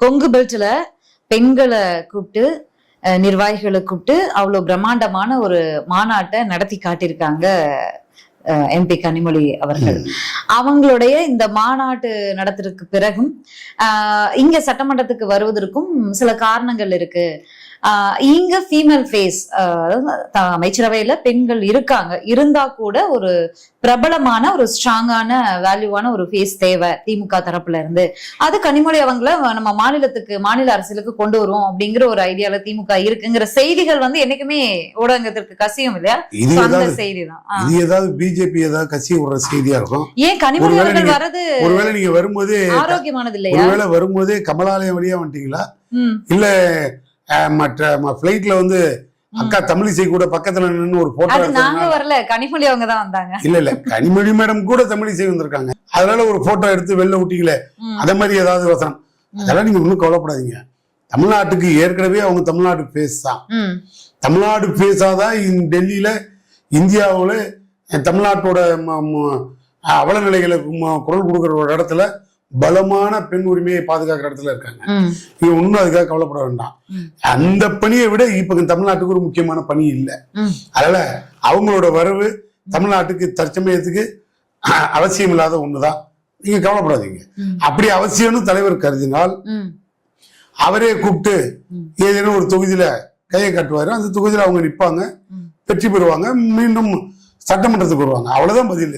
கொங்கு பெல்ட்ல பெண்களை கூப்பிட்டு நிர்வாகிகளை கூப்பிட்டு அவ்வளவு பிரம்மாண்டமான ஒரு மாநாட்டை நடத்தி காட்டியிருக்காங்க எம்பி கனிமொழி அவர்கள். அவங்களுடைய இந்த மாநாட்டு நடத்துறதுக்கு பிறகும் இங்க சட்டமன்றத்துக்கு வருவதற்கும் சில காரணங்கள் இருக்கு. இங்க ஃபீமேல் ஃபேஸ், அமைச்சரவையில பெண்கள் இருக்காங்க, இருந்தா கூட ஒரு பிரபலமான ஒரு ஸ்ட்ராங்கான வேல்யூவான ஒரு ஃபேஸ் தேவை திமுக தரப்புல இருந்து. அது கனிமொழி அவங்கள நம்ம மாநில அரசியலுக்கு கொண்டு வருவோம் அப்படிங்கிற ஒரு ஐடியால திமுக இருக்குங்கிற செய்திகள் என்னைக்குமே ஊடகத்திற்கு கசியும் இல்லையா? அந்த செய்திதான். இது ஏதாவது பிஜேபி ஏதாவது கசி விடுற செய்தியா இருக்கும். ஏன் கனிமொழி அவர்கள் வரது ஒருவேளை நீங்க வரும்போது ஆரோக்கியமானது இல்லையா? ஒருவேளை வரும்போதே கமலாலயம் வழியா வந்துட்டீங்களா, இல்ல மற்ற பிளைட்ல அக்கா தமிழிசை கூட பக்கத்துல நின்று ஒரு போட்டோ? நாங்க வரல, கனிமொழி அவங்க தான் வந்தாங்க. இல்ல கனிமொழி மேடம் கூட தமிழிசை வந்திருக்காங்க, அதனால ஒரு போட்டோ எடுத்து வெளில விட்டீங்களே, அத மாதிரி ஏதாவது வசனம். அதெல்லாம் நீங்க ஒன்னும் கவலைப்படாதீங்க. தமிழ்நாட்டுக்கு ஏற்கனவே அவங்க தமிழ்நாடு பேஸ் தான். தமிழ்நாடு பேஸாதான் டெல்லியில இந்தியாவுல தமிழ்நாட்டோட அவல நிலைகளுக்கு குரல் கொடுக்கிற ஒரு இடத்துல பலமான பெண் உரிமையை பாதுகாக்கிற இடத்துல இருக்காங்க. நீங்க ஒன்னும் அதுக்காக கவலைப்பட வேண்டாம். அந்த பணியை விட இப்ப தமிழ்நாட்டுக்கு ஒரு முக்கியமான பணி இல்லை. அதனால அவங்களோட வரவு தமிழ்நாட்டுக்கு தற்சமயத்துக்கு அவசியம் இல்லாத ஒண்ணுதான். நீங்க கவலைப்படாதீங்க. அப்படி அவசியம்னு தலைவர் கருதினால் அவரே கூப்பிட்டு ஏதேனும் ஒரு தொகுதியில கையை காட்டுவாரு, அந்த தொகுதியில அவங்க நிற்பாங்க, வெற்றி பெறுவாங்க, மீண்டும் சட்டமன்றத்துக்கு வருவாங்க. அவ்வளவுதான் பதில்.